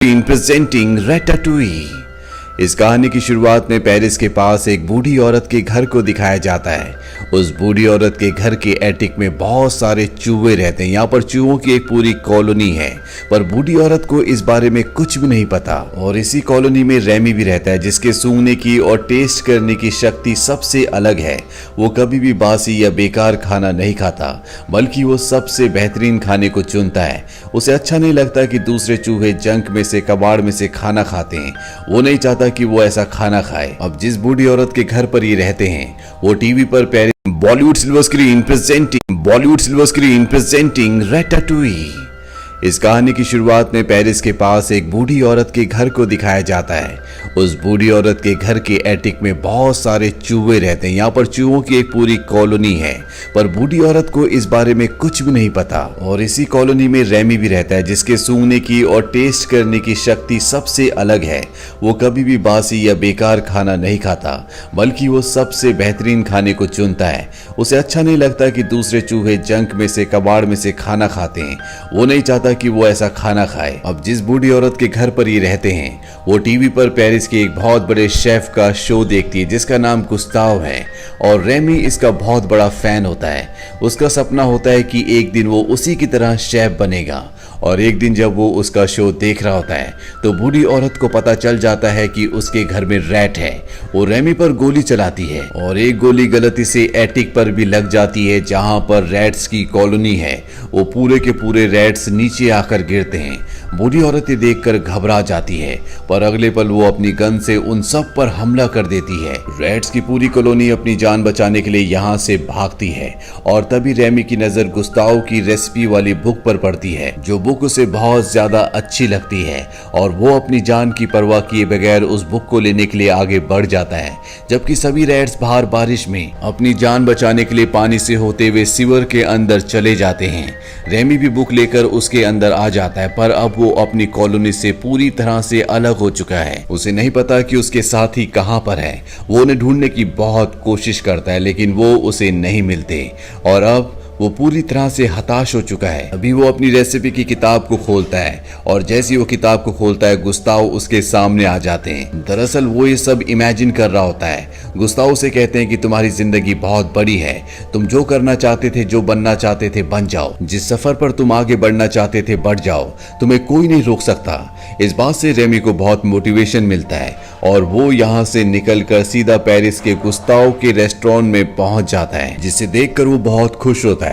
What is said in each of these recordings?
Presenting रैटाटुई। इस कहानी की शुरुआत में पेरिस के पास एक बूढ़ी औरत के घर को दिखाया जाता है। उस बूढ़ी औरत के घर के एटिक में बहुत सारे चूहे रहते हैं। यहाँ पर चूहों की एक पूरी कॉलोनी है, पर बूढ़ी औरत को इस बारे में कुछ भी नहीं पता। और इसी कॉलोनी में रेमी भी रहता है, जिसके सूंघने की और टेस्ट करने की शक्ति सबसे अलग है। वो कभी भी बासी या बेकार खाना नहीं खाता, बल्कि वो सबसे बेहतरीन खाने को चुनता है। उसे अच्छा नहीं लगता कि दूसरे चूहे जंक में से, कबाड़ में से खाना खाते हैं। वो नहीं चाहता कि वो ऐसा खाना खाए। अब जिस बूढ़ी औरत के घर पर ये रहते हैं, वो टीवी पर बॉलीवुड सिल्वर स्क्रीन प्रेजेंटिंग रैटाटुई। इस कहानी की शुरुआत में पेरिस के पास एक बूढ़ी औरत के घर को दिखाया जाता है। उस बूढ़ी औरत के घर के एटिक में बहुत सारे चूहे रहते हैं। यहाँ पर चूहों की एक पूरी कॉलोनी है, पर बूढ़ी औरत को इस बारे में कुछ भी नहीं पता। और इसी कॉलोनी में रेमी भी रहता है, जिसके सूंघने की और टेस्ट करने की शक्ति सबसे अलग है। वो कभी भी बासी या बेकार खाना नहीं खाता, बल्कि वो सबसे बेहतरीन खाने को चुनता है। उसे अच्छा नहीं लगता कि दूसरे चूहे जंक में से, कबाड़ में से खाना खाते हैं। वो नहीं चाहता कि वो ऐसा खाना खाए। अब जिस बूढ़ी औरत के घर पर ये रहते हैं, वो टीवी पर पेरिस के एक बहुत बड़े शेफ का शो देखती है, जिसका नाम गुस्ताव है। और रेमी इसका बहुत बड़ा फैन होता है। उसका सपना होता है कि एक दिन वो उसी की तरह शेफ बनेगा। और एक दिन जब वो उसका शो देख रहा होता है, तो बूढ़ी औरत को पता चल जाता है कि उसके घर में रैट है। वो रेमी पर गोली चलाती है, और एक गोली गलती से एटिक पर भी लग जाती है, जहां पर रैट्स की कॉलोनी है। वो पूरे के पूरे रैट्स नीचे आकर गिरते हैं। बूढ़ी औरत ये देखकर घबरा जाती है, पर अगले पल वो अपनी गन से उन सब पर हमला कर देती है। रैट्स की पूरी कॉलोनी अपनी जान बचाने के लिए यहाँ से भागती है। और तभी रेमी की नजर गुस्ताव की रेसिपी वाली बुक पर पड़ती है, जो बुक उसे बहुत ज्यादा अच्छी लगती है। और वो अपनी जान की परवाह किए बगैर उस बुक को लेने के लिए आगे बढ़ जाता है, जबकि सभी रैट्स बाहर बारिश में अपनी जान बचाने के लिए पानी से होते हुए सीवर के अंदर चले जाते हैं। रेमी भी बुक लेकर उसके अंदर आ जाता है, पर अब वो अपनी कॉलोनी से पूरी तरह से अलग हो चुका है। उसे नहीं पता कि उसके साथी कहां पर है। वो उन्हें ढूंढने की बहुत कोशिश करता है, लेकिन वो उसे नहीं मिलते। और अब वो पूरी तरह से हताश हो चुका है। अभी वो अपनी रेसिपी की किताब को खोलता है, और जैसे ही वो किताब को खोलता है, गुस्ताव उसके सामने आ जाते हैं। दरअसल वो ये सब इमेजिन कर रहा होता है। गुस्ताव उसे कहते हैं कि तुम्हारी जिंदगी बहुत बड़ी है, तुम जो करना चाहते थे, जो बनना चाहते थे, बन जाओ। जिस सफर पर तुम आगे बढ़ना चाहते थे, बढ़ जाओ, तुम्हें कोई नहीं रोक सकता। इस बात से रेमी को बहुत मोटिवेशन मिलता है, और वो यहाँ से निकलकर सीधा पेरिस के गुस्ताव के रेस्टोरेंट में पहुंच जाता है, जिसे देखकर वो बहुत खुश होता है।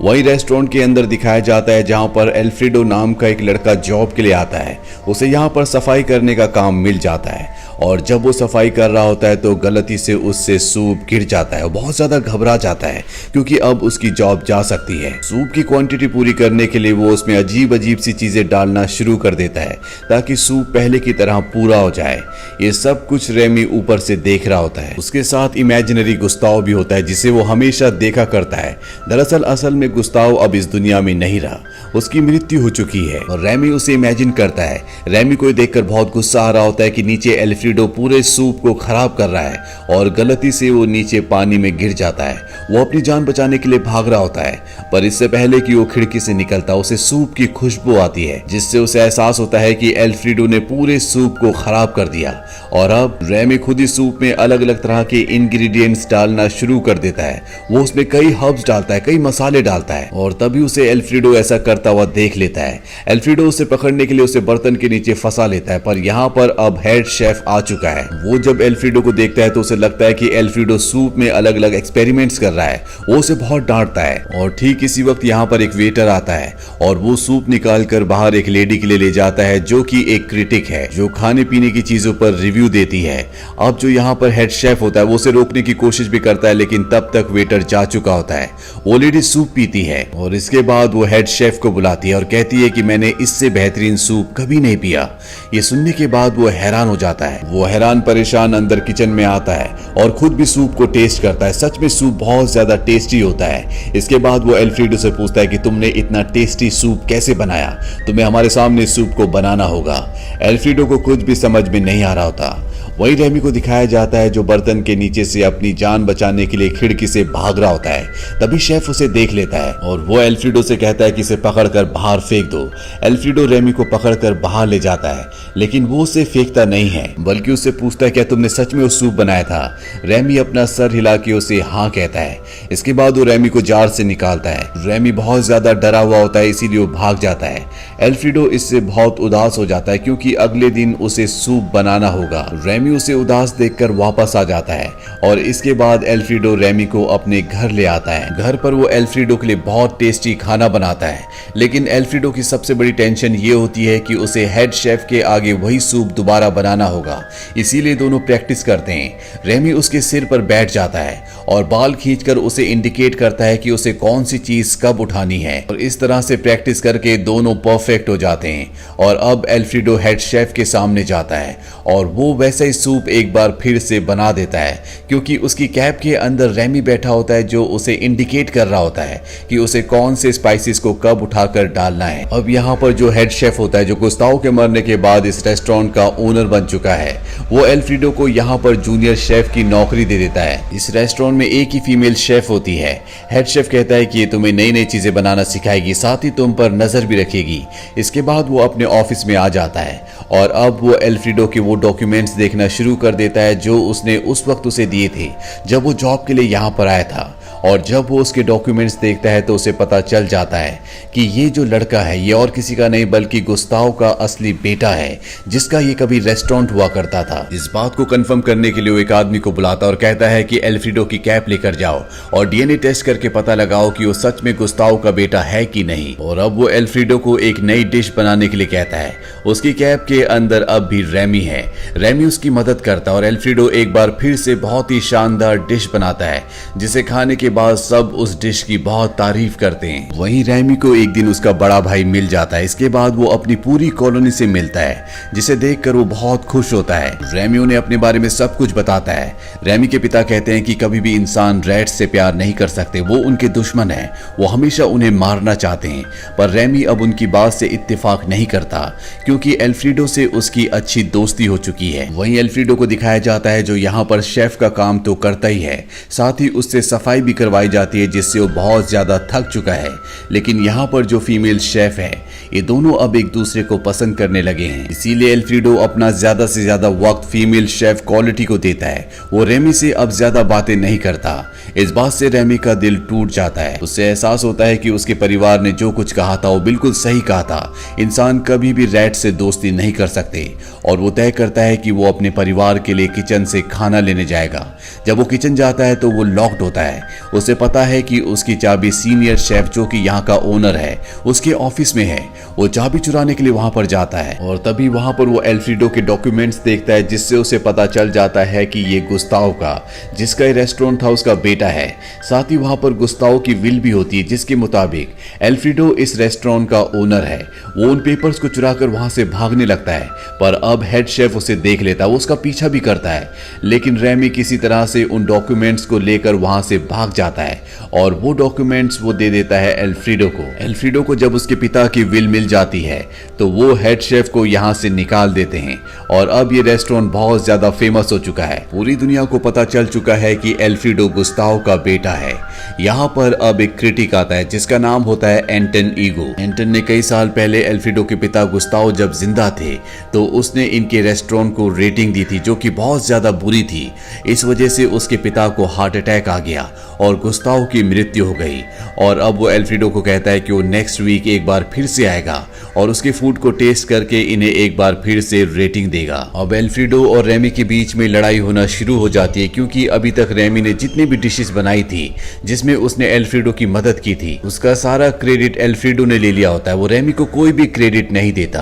वही रेस्टोरेंट के अंदर दिखाया जाता है, जहां पर एल्फ्रेडो नाम का एक लड़का जॉब के लिए आता है। उसे यहाँ पर सफाई करने का काम मिल जाता है, और जब वो सफाई कर रहा होता है, तो गलती से उससे सूप गिर जाता है। बहुत ज्यादा घबरा जाता है, क्योंकि अब उसकी जॉब जा सकती है। सूप की क्वांटिटी पूरी करने के लिए वो उसमें अजीब अजीब सी चीजें डालना शुरू कर देता है, ताकि सूप पहले की तरह पूरा हो जाए। ये सब कुछ रेमी ऊपर से देख रहा होता है। उसके साथ इमेजिनरी गुस्ताव भी होता है, जिसे वो हमेशा देखा करता है। दरअसल असल में गुस्ताव अब इस दुनिया में नहीं रहा, उसकी मृत्यु हो चुकी है। और रेमी उसे इमेजिन करता है। रेमी को देखकर बहुत गुस्सा आ रहा होता है कि नीचे एल्फ्रेडो पूरे सूप को खराब कर रहा है, और गलती से वो नीचे पानी में गिर जाता है। वो अपनी जान बचाने के लिए भाग रहा होता है, पर इससे पहले कि वो खिड़की से निकलता, उसे सूप की खुशबू आती है, जिससे उसे एहसास होता है कि एल्फ्रेडो ने पूरे सूप को खराब कर दिया। और अब रेमी खुद ही सूप में अलग अलग तरह के इंग्रेडिएंट्स डालना शुरू कर देता है। वो उसमें कई हर्ब्स डालता है, कई मसाले डालता है, और तभी उसे एल्फ्रेडो ऐसा करता हुआ देख लेता है। एल्फ्रेडो उसे पकड़ने के लिए उसे बर्तन के नीचे फंसा लेता है, पर यहाँ पर अब हेड शेफ आ चुका है। वो जब एल्फ्रेडो को देखता है, तो उसे लगता है कि एल्फ्रेडो सूप में अलग अलग एक्सपेरिमेंट्स कर रहा है। वो उसे बहुत डांटता है, और ठीक इसी वक्त यहाँ पर एक वेटर आता है, और वो सूप निकाल कर बाहर एक लेडी के लिए ले जाता है, जो कि एक क्रिटिक है, जो खाने पीने की चीजों पर रिव्यू देती है। अब जो यहाँ पर हेड शेफ होता है, वो उसे रोकने की कोशिश भी करता है, लेकिन तब तक वेटर जा चुका होता है। वो लेडी सूप पीती है, और इसके बाद वो हेड शेफ को बुलाती है और कहती है कि मैंने इससे बेहतरीन सूप कभी नहीं पिया। ये सुनने के बाद वो हैरान हो जाता है। वो हैरान परेशान अंदर किचन में आता है, और खुद भी सूप को टेस्ट करता है। सच में सूप बहुत ज्यादा टेस्टी होता है। इसके बाद वो एल्फ्रेडो से पूछता है कि तुमने इतना टेस्टी सूप कैसे बनाया, तुम्हें हमारे सामने सूप को बनाना होगा। एल्फ्रेडो को कुछ भी समझ में नहीं आ रहा होता। वही रेमी को दिखाया जाता है, जो बर्तन के नीचे से अपनी जान बचाने के लिए खिड़की से भाग रहा होता है। तभी शेफ उसे उसे देख लेता है और वो एल्फ्रेडो से कहता है कि इसे पकड़कर बाहर फेंक दो। एल्फ्रेडो रेमी को पकड़कर बाहर ले जाता है, लेकिन वो उसे फेंकता नहीं है, बल्कि उससे पूछता है क्या तुमने सच में वो सूप बनाया था। रेमी अपना सर हिला के उसे हाँ कहता है। इसके बाद वो रेमी को जार से निकालता है। रेमी बहुत ज्यादा डरा हुआ होता है, इसीलिए वो भाग जाता है। एल्फ्रेडो इससे बहुत उदास हो जाता है क्योंकि अगले दिन उसे सूप बनाना होगा। रेमी उसे उदास देखकर वापस आ जाता है और इसके बाद एल्फ्रेडो रेमी को अपने घर ले आता है। घर पर वो एल्फ्रेडो के लिए बहुत टेस्टी खाना बनाता है, लेकिन एल्फ्रेडो की सबसे बड़ी टेंशन ये होती है कि उसे हेड शेफ के आगे वही सूप दोबारा बनाना होगा। इसीलिए दोनों प्रैक्टिस करते हैं। रेमी उसके सिर पर बैठ जाता है और बाल खींचकर उसे इंडिकेट करता है कि उसे कौन सी चीज कब उठानी है, और इस तरह से प्रैक्टिस करके दोनों परफेक्ट हो जाते हैं। और अब एल्फ्रेडो हेड शेफ के सामने जाता है और वो वैसा ही सूप एक बार फिर से बना देता है, क्योंकि उसकी कैप के अंदर रेमी बैठा होता है जो उसे इंडिकेट कर रहा होता है कि उसे कौन से स्पाइसेस को कब उठाकर डालना है। अब यहाँ पर जो हेड शेफ होता है, जो गुस्ताव के मरने के बाद इस रेस्टोरेंट का ओनर बन चुका है, वो एल्फ्रेडो को यहाँ पर जूनियर शेफ की नौकरी दे देता है। इस रेस्टोरेंट में एक ही फीमेल शेफ होती है। हेड शेफ कहता है कि ये तुम्हें नई नई चीजें बनाना सिखाएगी, साथ ही तुम पर नजर भी रखेगी। इसके बाद वो अपने ऑफिस में आ जाता है और अब वो एल्फ्रेडो के वो डॉक्यूमेंट्स देखना शुरू कर देता है जो उसने उस वक्त उसे दिए थे जब वो जॉब के लिए यहाँ पर आया था। और जब वो उसके डॉक्यूमेंट्स देखता है तो उसे पता चल जाता है कि ये जो लड़का है ये और किसी का नहीं बल्कि गुस्ताव का असली बेटा है, जिसका ये कभी रेस्टोरेंट हुआ करता था। इस बात को कंफर्म करने के लिए वो एक आदमी को बुलाता और कहता है कि एल्फ्रेडो की कैप लेकर जाओ और डीएनए टेस्ट करके पता लगाओ कि वो सच में गुस्ताव का बेटा है कि नहीं। और अब वो एल्फ्रेडो को एक नई डिश बनाने के लिए कहता है। उसकी कैप के अंदर अब भी रेमी है। रेमी उसकी मदद करता है और एल्फ्रेडो एक बार फिर से बहुत ही शानदार डिश बनाता है, जिसे खाने के बाद सब उस डिश की बहुत तारीफ करते हैं। वहीं रेमी को एक दिन उसका बड़ा भाई मिल जाता है। इसके बाद वो अपनी पूरी कॉलोनी से मिलता है, जिसे देखकर वो बहुत खुश होता है। रेमी उन्हें अपने बारे में सब कुछ बताता है। रेमी के पिता कहते हैं कि कभी भी इंसान रैट से प्यार नहीं कर सकते, वो उनके दुश्मन है, वो हमेशा उन्हें मारना चाहते हैं। पर रेमी अब उनकी बात से इत्तेफाक नहीं करता क्योंकि एल्फ्रेडो से उसकी अच्छी दोस्ती हो चुकी है। वहीं एल्फ्रेडो को दिखाया जाता है जो यहाँ पर शेफ का काम तो करता ही है, साथ ही उससे सफाई भी करवाई जाती है, जिससे वो बहुत ज्यादा थक चुका है। लेकिन यहाँ पर जो फीमेल शेफ है, ये दोनों अब एक दूसरे को पसंद करने लगे हैं। इसीलिए एल्फ्रेडो अपना ज्यादा से ज्यादा वक्त फीमेल शेफ क्वालिटी को देता है। वो रेमी से अब ज्यादा बातें नहीं करता। इस बात से रेमी का दिल टूट जाता है। उससे एहसास होता है कि उसके परिवार ने जो कुछ कहा था वो बिल्कुल सही कहा था। इंसान कभी भी रैट से दोस्ती नहीं कर सकते। और वो तय करता है कि वो अपने परिवार के लिए किचन से खाना लेने जाएगा। जब वो किचन जाता है तो वो लॉक्ड होता है। उसे पता है कि उसकी चाबी सीनियर शेफ जो कि यहाँ का ओनर है उसके ऑफिस में है। वो चाबी चुराने के लिए वहां पर जाता है और तभी वहां पर वो एल्फ्रेडो के डॉक्यूमेंट्स देखता है, जिससे उसे पता चल जाता है कि ये गुस्ताव का, जिसका ये रेस्टोरेंट था, उसका बेटा है। साथ ही वहां पर गुस्ताव की विल भी होती है, जिसके मुताबिक एल्फ्रेडो इस रेस्टोरेंट का ओनर है। वो उन पेपर्स को चुराकर वहां से भागने लगता है, पर अब हेड शेफ उसे देख लेता है। वो उसका पीछा भी करता है, लेकिन रेमी किसी तरह से उन डॉक्यूमेंट्स को लेकर वहां से भाग जाता है और वो डॉक्यूमेंट्स वो दे देता है एल्फ्रेडो को। एल्फ्रेडो को जब उसके पिता की विल मिल जाती है तो वो हेड शेफ को यहाँ से निकाल देते हैं और अब ये रेस्टोरेंट बहुत ज्यादा फेमस हो चुका है। पूरी दुनिया को पता चल चुका है कि एल्फ्रेडो गुस्ताव का बेटा है। यहाँ पर अब एक क्रिटिक आता है जिसका नाम होता है एंटन ईगो। एंटन ने कई साल पहले एल्फ्रेडो के पिता गुस्ताव जब जिंदा थे तो उसने इनके रेस्टोरेंट को रेटिंग दी थी जो कि बहुत ज्यादा बुरी थी। इस वजह से उसके पिता को हार्ट अटैक आ गया और गुस्ताव की मृत्यु हो गई। और अब वो एल्फ्रेडो को कहता है कि वो नेक्स्ट वीक एक बार फिर से आएगा और उसके फूड को टेस्ट करके इन्हें एक बार फिर से रेटिंग देगा। अब एल्फ्रेडो और रेमी के बीच में लड़ाई होना शुरू हो जाती है क्योंकि अभी तक रेमी ने जितनी भी डिशेस बनाई थी जिसमें उसने एल्फ्रेडो की मदद की थी, उसका सारा क्रेडिट एल्फ्रेडो ने ले लिया होता है। वो रेमी को कोई भी क्रेडिट नहीं देता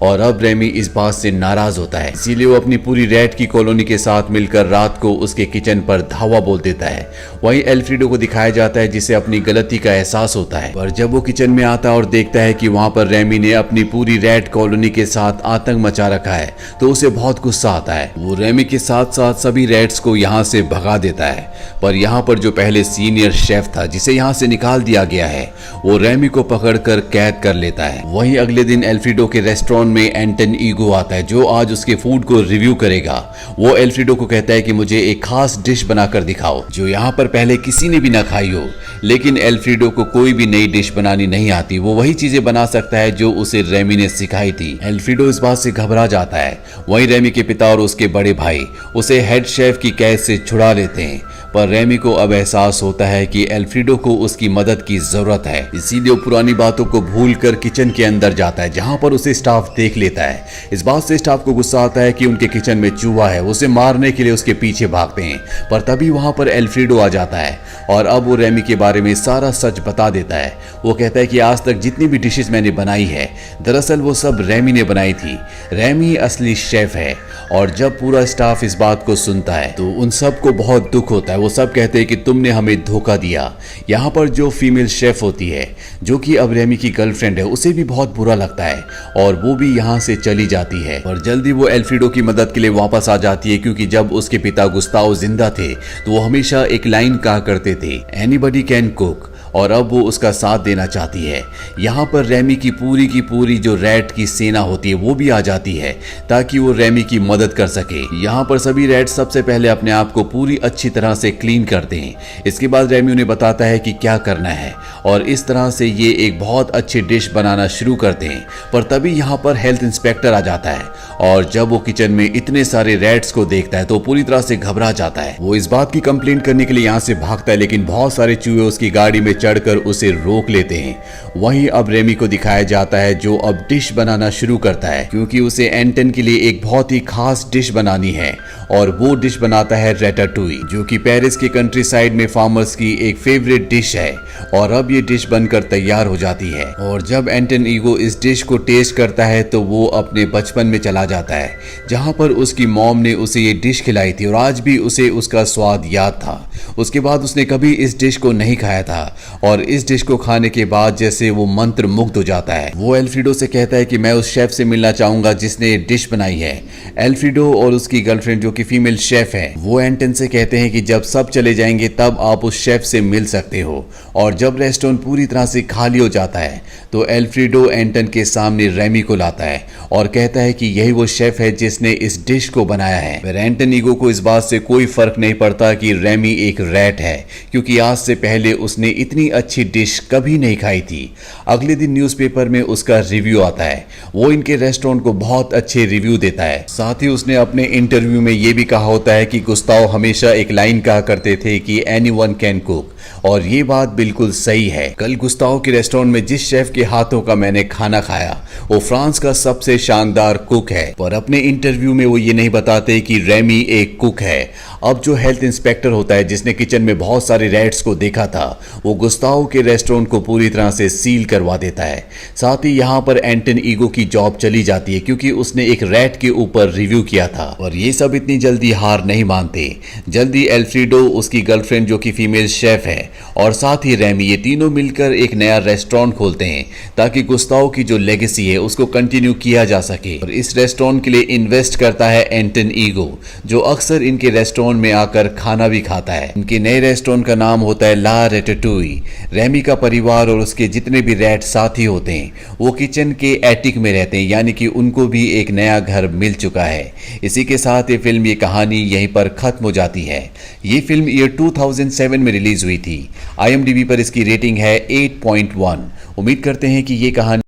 और अब रेमी इस बात से नाराज होता है। इसीलिए वो अपनी पूरी रैट की कॉलोनी के साथ मिलकर रात को उसके किचन पर धावा बोल देता है। वहीं एल्फ्रेडो को दिखाया जाता है जिसे अपनी गलती का एहसास होता है, पर जब वो किचन में आता है और देखता है कि वहां पर रेमी ने अपनी पूरी रैट कॉलोनी के साथ आतंक मचा रखा है तो उसे बहुत गुस्सा आता है। वो रेमी के साथ साथ सभी रैट्स को यहाँ से भगा देता है, पर यहाँ पर जो पहले सीनियर शेफ था जिसे यहाँ से निकाल दिया गया है वो रेमी को पकड़कर कैद कर लेता है। वहीं अगले दिन एल्फ्रेडो के रेस्टोरेंट में एंटन ईगो आता है जो आज उसके फूड को रिव्यू करेगा। वो एल्फ्रेडो को कहता है कि मुझे एक खास डिश बनाकर दिखाओ जो यहाँ पर पहले किसी ने भी ना खाई हो। लेकिन एल्फ्रेडो को कोई भी नई डिश बनानी नहीं आती, वो वही चीजें बना सकता है जो उसे रेमी ने सिखाई थी। एल्फ्रेडो इस बात से घबरा जाता है। वहीं रेमी के पिता और उसके बड़े भाई उसे हेड शेफ की कैद से छुड़ा लेते हैं, पर रेमी को अब एहसास होता है कि एल्फ्रेडो को उसकी मदद की जरूरत है। इसीलिए वो पुरानी बातों को भूलकर किचन के अंदर जाता है, जहां पर उसे स्टाफ देख लेता है। इस बात से स्टाफ को गुस्सा आता है कि उनके किचन में चूहा है। उसे मारने के लिए उसके पीछे भागते हैं, पर तभी वहां पर एल्फ्रेडो आ जाता है और अब वो रेमी के बारे में सारा सच बता देता है। वो कहता है कि आज तक जितनी भी डिशेस मैंने बनाई है, दरअसल वो सब रेमी ने बनाई थी। रेमी असली शेफ है। और जब पूरा स्टाफ इस बात को सुनता है तो उन सब को बहुत दुख होता है। वो सब कहते हैं कि तुमने हमें धोखा दिया। यहाँ पर जो फीमेल शेफ होती है, जो कि अब रेमी की गर्लफ्रेंड है, उसे भी बहुत बुरा लगता है और वो भी यहाँ से चली जाती है। और जल्दी वो एल्फ्रेडो की मदद के लिए वापस आ जाती है, क्योंकि जब उसके पिता गुस्ताव जिंदा थे तो वो हमेशा एक लाइन कहा करते थे, एनीबडी कैन कुक, और अब वो उसका साथ देना चाहती है। यहाँ पर रेमी की पूरी जो रैट की सेना होती है वो भी आ जाती है, ताकि वो रेमी की मदद कर सके। यहाँ पर सभी रैट सबसे पहले अपने आप को पूरी अच्छी तरह से क्लीन करते हैं। इसके बाद रेमी उन्हें बताता है कि क्या करना है और इस तरह से ये एक बहुत अच्छी डिश बनाना शुरू करते हैं। पर तभी यहाँ पर हेल्थ इंस्पेक्टर आ जाता है और जब वो किचन में इतने सारे रैट्स को देखता है तो पूरी तरह से घबरा जाता है। वो इस बात की कंप्लेंट करने के लिए यहाँ से भागता है, लेकिन बहुत सारे चूहे उसकी गाड़ी में चढ़कर उसे रोक लेते हैं। वहीं अब रेमी को दिखाया जाता है जो अब डिश बनाना शुरू करता है, क्योंकि उसे एंटन के लिए एक बहुत ही खास डिश बनानी है और वो डिश बनाता है रैटाटूई, जो कि पेरिस के कंट्री साइड में फार्मर्स की एक फेवरेट डिश है। और अब ये डिश बनकर तैयार हो जाती है और जब एंटन ईगो इस डिश को टेस्ट करता है तो वो अपने बचपन में चला जाता है, जहां पर उसकी मॉम ने उसे ये डिश खिलाई थी और आज भी उसे उसका स्वाद याद था। उसके बाद उसने कभी इस डिश को नहीं खाया था और इस डिश को खाने के बाद जैसे वो मंत्र मुग्ध हो जाता है। वो एल्फ्रेडो से कहता है कि मैं उस शेफ से मिलना चाहूंगा जिसने ये डिश बनाई है। एल्फ्रेडो और उसकी गर्लफ्रेंड जो कि फीमेल शेफ है, वो एंटन से कहते हैं कि जब सब चले जाएंगे तब आप उस शेफ से मिल सकते हो। और जब रेस्टोरेंट पूरी तरह से खाली हो जाता है तो एल्फ्रेडो एंटन के सामने रेमी को लाता है और कहता है कि यही वो शेफ है जिसने इस डिश को बनाया है। फिर एंटन ईगो को इस बात से कोई फर्क नहीं पड़ता कि रेमी एक रैट है, क्योंकि आज से पहले उसने इतनी अच्छी डिश कभी नहीं खाई थी। अगले दिन न्यूज़पेपर में उसका रिव्यू आता है। वो इनके रेस्टोरेंट को बहुत अच्छे रिव्यू देता है। साथ ही उसने अपने इंटरव्यू में ये भी कहा होता है कि गुस्ताव हमेशा एक लाइन कहा करते थे कि एनीवन कैन कुक, और ये बात बिल्कुल सही है। कल गुस्ताव के रेस्टोरेंट में जिस शेफ के हाथों का मैंने खाना खाया वो फ्रांस का सबसे शानदार कुक है, पर अपने इंटरव्यू में वो ये नहीं बताते कि रेमी एक कुक है। अब जो हेल्थ इंस्पेक्टर होता है जिसने किचन में बहुत सारे रैट्स को देखा था, वो गुस्ताव के रेस्टोरेंट को पूरी तरह से सील करवा देता है। साथ ही यहाँ पर एंटन ईगो की जॉब चली जाती है, क्योंकि उसने एक रैट के ऊपर रिव्यू किया था। और ये सब इतनी जल्दी हार नहीं मानते। जल्दी एल्फ्रेडो, उसकी गर्लफ्रेंड जो कि फीमेल शेफ है, और साथ ही रेमी, ये तीनों मिलकर एक नया रेस्टोरेंट खोलते हैं ताकि गुस्ताव की जो लेगेसी है उसको कंटिन्यू किया जा सके। और इस रेस्टोरेंट के लिए इन्वेस्ट करता है एंटन ईगो, जो अक्सर इनके रेस्टोरेंट में आकर खाना भी खाता है। इनके नए रेस्टोरेंट का नाम होता है ला रैटाटूई। रेमी का परिवार और उसके जितने भी रैट साथी होते हैं वो किचन के एटिक में रहते हैं, यानी कि उनको भी एक नया घर मिल चुका है। इसी के साथ ये फिल्म, ये कहानी यहीं पर खत्म हो जाती है। ये फिल्म ईयर 2007 में रिलीज हुई थी। IMDb पर इसकी रेटिंग है 8.1। उम्मीद करते हैं कि ये कहानी